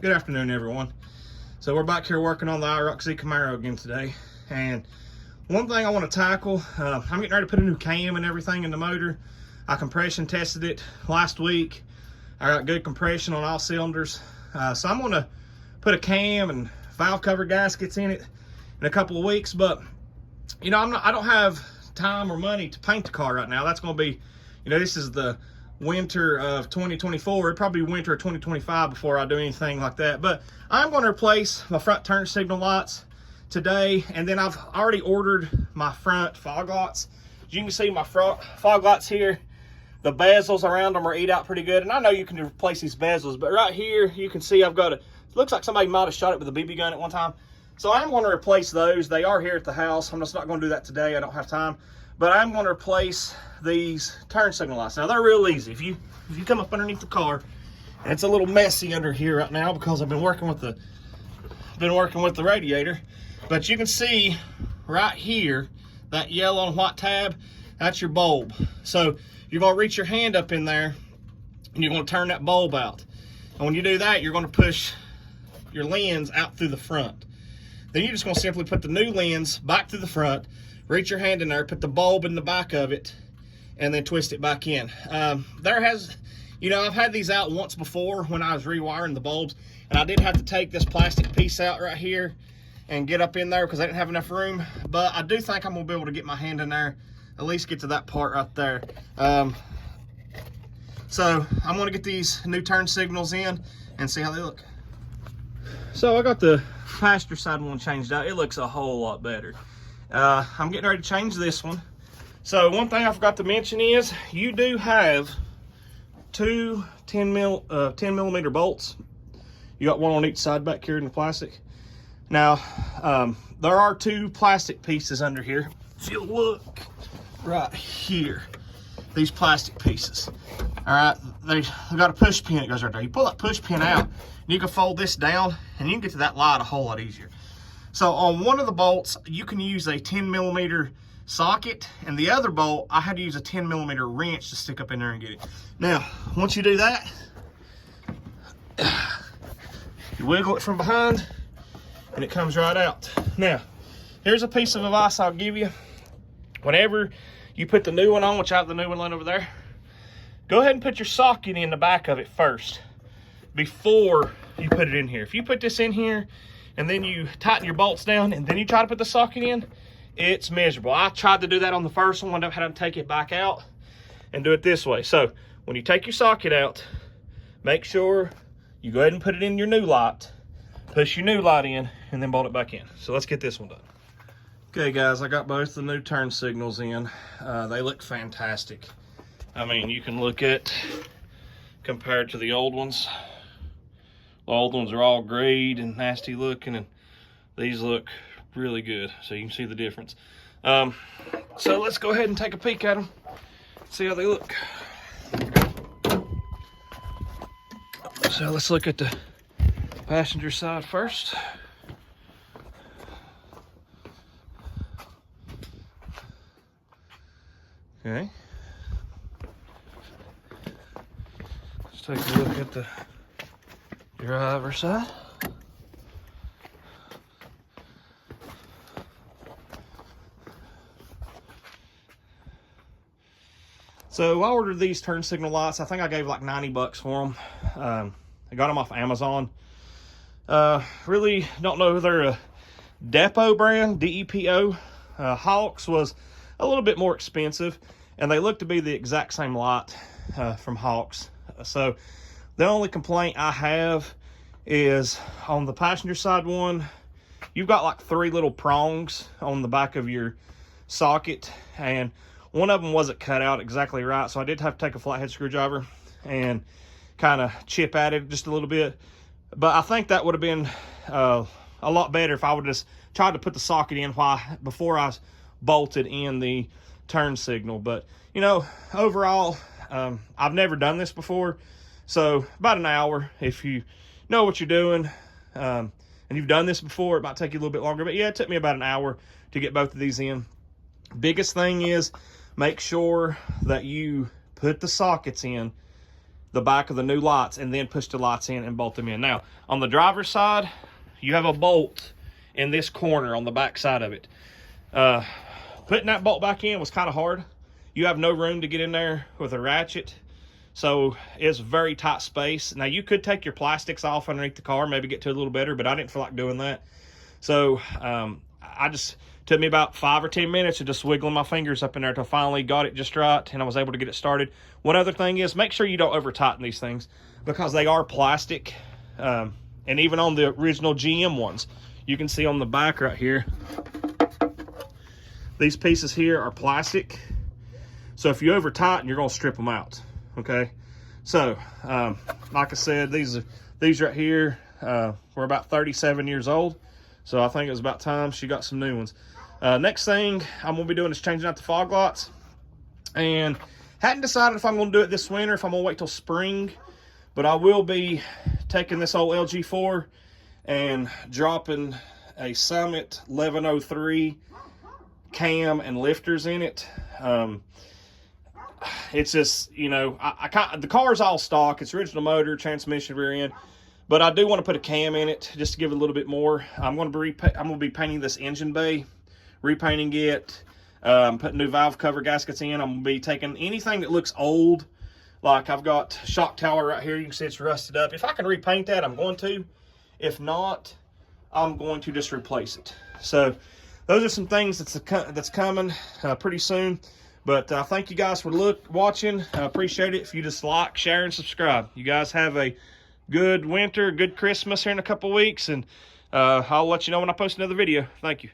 Good afternoon, everyone. So we're back here working on the Iroc Z Camaro again today. And one thing I want to tackle, I'm getting ready to put a new cam and everything in the motor. I compression tested it last week. I got good compression on all cylinders. So I'm going to put a cam and valve cover gaskets in it in a couple of weeks. But, you know, I don't have time or money to paint the car right now. That's going to be, you know, this is the winter of 2024. It'd probably be winter of 2025 before I do anything like that. But I'm going to replace my front turn signal lights today, and then I've already ordered my front fog lights. As you can see, my front fog lights here, the bezels around them are eat out pretty good, and I know you can replace these bezels, but right here you can see I've got it looks like somebody might have shot it with a BB gun at one time. So I'm going to replace those. They are here at the house. I'm just not going to do that today. I don't have time. But I'm going to replace these turn signal lights. Now, they're real easy. If you come up underneath the car, and it's a little messy under here right now because I've been working with the radiator. But you can see right here, that yellow and white tab, that's your bulb. So you're going to reach your hand up in there, and you're going to turn that bulb out. And when you do that, you're going to push your lens out through the front. Then you're just going to simply put the new lens back through the front, reach your hand in there, put the bulb in the back of it, and then twist it back in. You know, I've had these out once before when I was rewiring the bulbs, and I did have to take this plastic piece out right here and get up in there because I didn't have enough room. But I do think I'm going to be able to get my hand in there, at least get to that part right there. So I'm going to get these new turn signals in and see how they look. So I got the passenger side one changed out. It looks a whole lot better. I'm getting ready to change this one. So one thing I forgot to mention is you do have two 10 millimeter bolts. You got one on each side back here in the plastic. Now, there are two plastic pieces under here. If you look right here, these plastic pieces. All right, they've got a push pin that goes right there. You pull that push pin out, and you can fold this down, and you can get to that light a whole lot easier. So on one of the bolts, you can use a 10 millimeter socket, and the other bolt, I had to use a 10 millimeter wrench to stick up in there and get it. Now, once you do that, you wiggle it from behind, and it comes right out. Now, here's a piece of advice I'll give you. Whenever you put the new one on, which I have the new one laying over there, go ahead and put your socket in the back of it first before you put it in here. If you put this in here and then you tighten your bolts down and then you try to put the socket in, it's miserable. I tried to do that on the first one. I had to take it back out and do it this way. So when you take your socket out, make sure you go ahead and put it in your new light, push your new light in, and then bolt it back in. So let's get this one done. Okay guys, I got both the new turn signals in. They look fantastic. I mean, you can look at, compared to the old ones, the old ones are all grayed and nasty looking, and these look really good. So you can see the difference. So let's go ahead and take a peek at them, see how they look. So let's look at the passenger side first. Okay. Let's take a look at the driver's side. So I ordered these turn signal lights. I think I gave like 90 bucks for them. I got them off Amazon. Really don't know if they're a Depot brand, D-E-P-O. Hawks was a little bit more expensive, and they look to be the exact same light from Hawks. So the only complaint I have is on the passenger side one, you've got like 3 little prongs on the back of your socket, and one of them wasn't cut out exactly right, so I did have to take a flathead screwdriver and kind of chip at it just a little bit. But I think that would have been a lot better if I would just tried to put the socket in before I bolted in the turn signal. But you know, overall, I've never done this before, so about an hour if you know what you're doing, and you've done this before. It might take you a little bit longer, but yeah, it took me about an hour to get both of these in. Biggest thing is make sure that you put the sockets in the back of the new lights and then push the lights in and bolt them in. Now, on the driver's side, you have a bolt in this corner on the back side of it. Putting that bolt back in was kind of hard. You have no room to get in there with a ratchet. So it's very tight space. Now, you could take your plastics off underneath the car, maybe get to it a little better, but I didn't feel like doing that. So I just, took me about 5 or 10 minutes of just wiggling my fingers up in there until I finally got it just right and I was able to get it started. One other thing is, make sure you don't over tighten these things because they are plastic. And even on the original GM ones, you can see on the back right here, these pieces here are plastic. So if you over tighten, you're gonna strip them out, okay? So, like I said, these right here were about 37 years old. So I think it was about time she got some new ones. Next thing I'm gonna be doing is changing out the fog lights. And hadn't decided if I'm gonna do it this winter, if I'm gonna wait till spring, but I will be taking this old LG4 and dropping a Summit 1103 cam and lifters in it. It's just, you know, the car's all stock. It's original motor, transmission, rear end. But I do want to put a cam in it just to give it a little bit more. I'm going to be painting this engine bay, repainting it, putting new valve cover gaskets in. I'm going to be taking anything that looks old. Like I've got shock tower right here. You can see it's rusted up. If I can repaint that, I'm going to. If not, I'm going to just replace it. So those are some things that's coming pretty soon. But thank you guys for watching. I appreciate it. If you just like, share, and subscribe. You guys have a good winter, good Christmas here in a couple weeks, and I'll let you know when I post another video. Thank you.